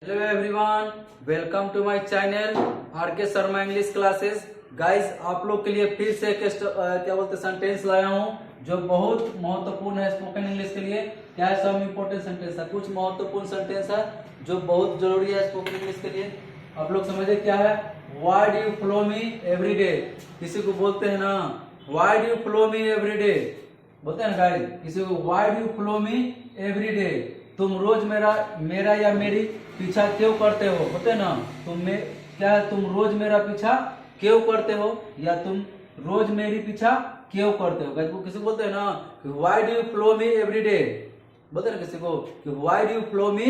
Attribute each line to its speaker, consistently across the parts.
Speaker 1: Hello everyone, welcome to my channel R K Sharma English classes. Guys, आप लोग के लिए फिर से एक सेंटेंस लाया हूँ जो बहुत महत्वपूर्ण है स्पोकन इंग्लिश के लिए। क्या है? सम इम्पोर्टेंट सेंटेंस है, कुछ महत्वपूर्ण सेंटेंस है जो बहुत जरूरी है स्पोकन इंग्लिश के लिए। आप लोग समझे क्या है? Why do you follow me every day. किसी को बोलते हैं ना, why do you follow me every day, बोलते हैं ना गाइस किसी को, why do you follow me every day. तुम रोज मेरा या मेरी पीछा क्यों करते हो, होते ना। तुम रोज मेरा पीछा क्यों करते हो, या तुम रोज मेरी पीछा क्यों करते हो। किसी को बोलते हैं ना कि why do you follow me every day, बोलते हैं ना किसी को कि why do you follow me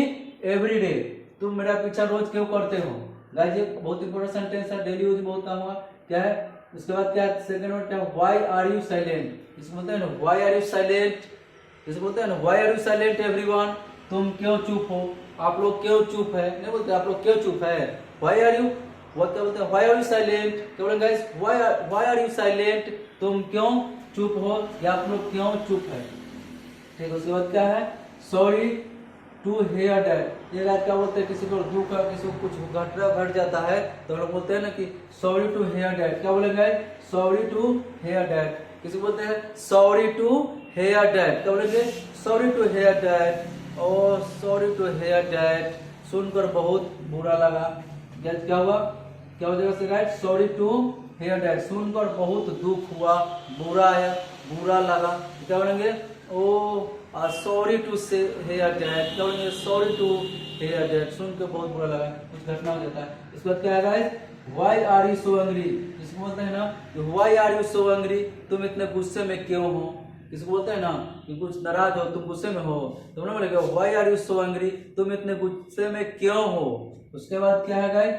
Speaker 1: every day, तुम मेरा पीछा रोज क्यों करते हो। गाइस, ये बहुत इंपॉर्टेंट सेंटेंस है, डेली यूज बहुत काम हुआ। क्या है उसके बाद? क्या सेकंड वर्ड क्या? Why are you silent. इसको बोलते हैं ना व्हाई आर यू साइलेंट। इसको बोलते हैं ना why are you silent everyone, तुम क्यों चुप हो, आप लोग क्यों चुप है। नहीं बोलते आप लोग क्यों चुप है, व्हाई आर यू, वो क्या बोलते हैं? Why are you silent. क्या बोलेंगे guys? Why are you silent, तुम क्यों चुप हो या आप लोग क्यों चुप है। ठीक, उसके बाद क्या है? Sorry to hear that. ये क्या बोलते हैं? किसी को दुख है, किसी को कुछ घट जाता है तो लोग बोलते हैं ना कि सॉरी टू हियर दैट। क्या बोलेंगे? Sorry to hear that. किसी को बोलते हैं सॉरी टू हियर दैट। क्या बोलेंगे? Sorry to hear that. और सॉरी टू हियर दैट, सुनकर बहुत बुरा लगा। क्या हुआ? क्या हो जाएगा? Right, sorry to hear that, सुनकर बहुत दुख हुआ, बुरा लगा। क्या बोलेंगे? Oh sorry to say hear that. क्या बोलेंगे? सॉरी टू हियर दैट, सुनकर बहुत बुरा लगा, कुछ घटना हो जाता है। इसके बाद क्या है guys? Why are you so angry. इसको बोलते हैं ना why are you so angry, तुम इतने गुस्से में क्यों हो। इसको बोलते हैं ना कि कुछ नाराज हो, तुम गुस्से में हो, तो बोलेगा why are you so angry, तुम इतने गुस्से में क्यों हो। उसके बाद क्या है guys?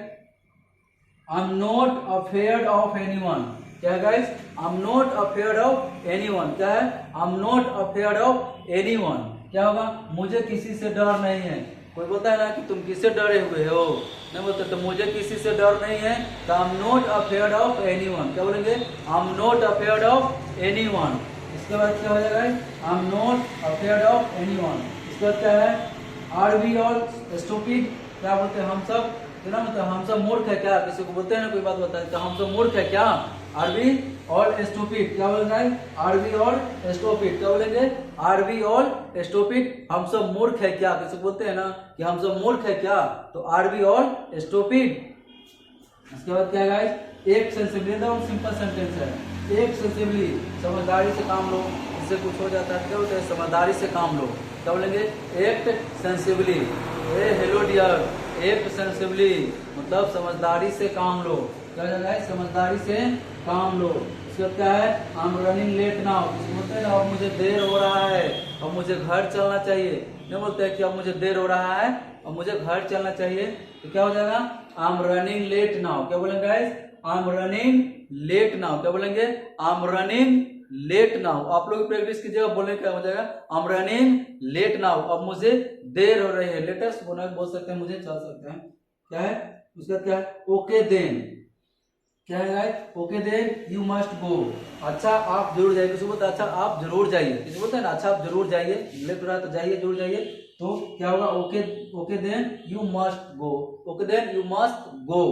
Speaker 1: I am not afraid of anyone. क्या है guys? I am not afraid of anyone. क्या है? I am not afraid of anyone. क्या होगा? मुझे किसी से डर नहीं है। कोई बोलता है ना कि तुम किससे डरे हुए हो, नहीं बोलते तो मुझे किसी से डर नहीं है, तो I am not afraid of anyone. क्या बोलेंगे? I am not afraid of anyone. इसके बाद क्या हो जाएगा? I am not afraid of anyone. इसके बाद क्या है? Are we all stupid. क्या बोलते हैं? हम सब, ना मतलब हम सब मूर्ख है क्या। किसी को बोलते हैं ना, कोई बात बताए तो हम सब मूर्ख है क्या। Are we all stupid. क्या बोलेंगे? Are we all stupid. क्या बोलेंगे? आर वी ऑल स्टूपिड, हम सब मूर्ख है क्या। किसी को बोलते हैं ना कि हम सब मूर्ख है क्या, तो आर वी ऑल स्टूपिड। इसके बाद क्या है? एक सेंसिबली, एकदम सिंपल सेंटेंस है। एक सेंसिबली, समझदारी से काम लो, इससे कुछ हो जाता है। क्या बोलते हैं? समझदारी से काम लो। क्या बोलेंगे? Act sensibly. Hello dear, act sensibly मतलब समझदारी से काम लो। क्या है? समझदारी से काम लो। इसका क्या है? I am running late now. बोलते हैं ना अब मुझे देर हो रहा है, अब मुझे घर चलना चाहिए। नहीं बोलते हैं कि अब मुझे देर हो रहा है, अब मुझे घर चलना चाहिए, तो क्या हो जाएगा? I am running late now. क्या बोलेंगे guys? I am running late now. क्या बोलेंगे? I am running late now. आप लोग प्रैक्टिस कीजिएगा, बोलने क्या हो जाएगा? I am running late now, अब मुझे देर हो रही है। लेटेस्ट बोल सकते हैं, मुझे चल सकते हैं। क्या है उसका? क्या है? Okay then. क्या है guys? Okay then you must go. अच्छा आप जरूर जाइए। किसी बोलते हैं अच्छा आप जरूर जाइए। किसी बोलते हैं ना अच्छा आप जरूर जाइए, लेट रहा है तो जाइए, जरूर जाइए। तो क्या होगा? Okay then you must go. Okay then you must go,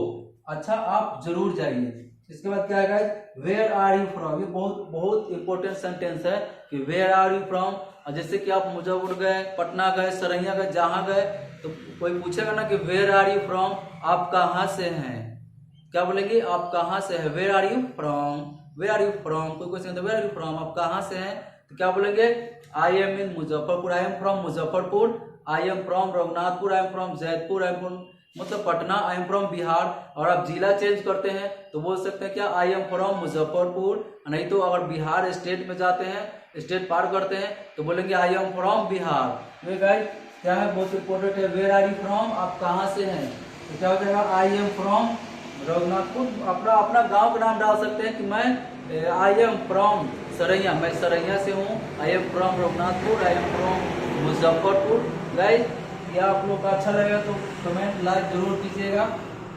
Speaker 1: अच्छा आप जरूर जाइए। इसके बाद क्या है guys? Where are you from. ये बहुत इंपॉर्टेंट सेंटेंस है कि वेयर आर यू फ्रॉम। जैसे कि आप मुजफ्फरपुर गए, पटना गए, सरैया गए, जहां गए तो कोई पूछेगा ना कि वेयर आर यू फ्रॉम, आप कहां से हैं। क्या बोलेंगे? आप कहां से है, where are you from. Where are you from, कोई क्वेश्चन तो वेयर आर यू फ्रॉम, आप कहां से हैं, तो क्या बोलेंगे? I am in Muzaffarpur, I am from Muzaffarpur. I am from Raghunathpur, I am from Jaitpur, I am from मतलब Patna, I am from Bihar. और आप जिला चेंज करते हैं तो बोल सकते हैं क्या? आई एम फ्रॉम मुजफ्फरपुर। नहीं तो अगर बिहार स्टेट में जाते हैं, स्टेट पार करते हैं, तो बोलेंगे I am from Bihar. Guys क्या है? बहुत इंपॉर्टेंट है। वेयर आर यू फ्रॉम, आप कहां से हैं, तो क्या हो जाएगा? I am from Raghunathpur. अपना गांव का नाम डाल सकते हैं कि मैं आई एम फ्रॉम सरैया, मैं सरैया से हूँ। आई am from Raghunathpur, I am from Muzaffarpur. Guys या आप लोग का अच्छा लगेगा तो कमेंट लाइक जरूर कीजिएगा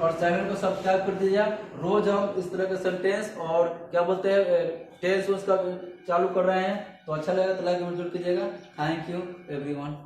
Speaker 1: और चैनल को सब्सक्राइब कर दीजिएगा। रोज हम इस तरह के सेंटेंस और क्या बोलते हैं टेंस उसका चालू कर रहे हैं, तो अच्छा लगेगा तो लाइक जरूर कीजिएगा। Thank you everyone.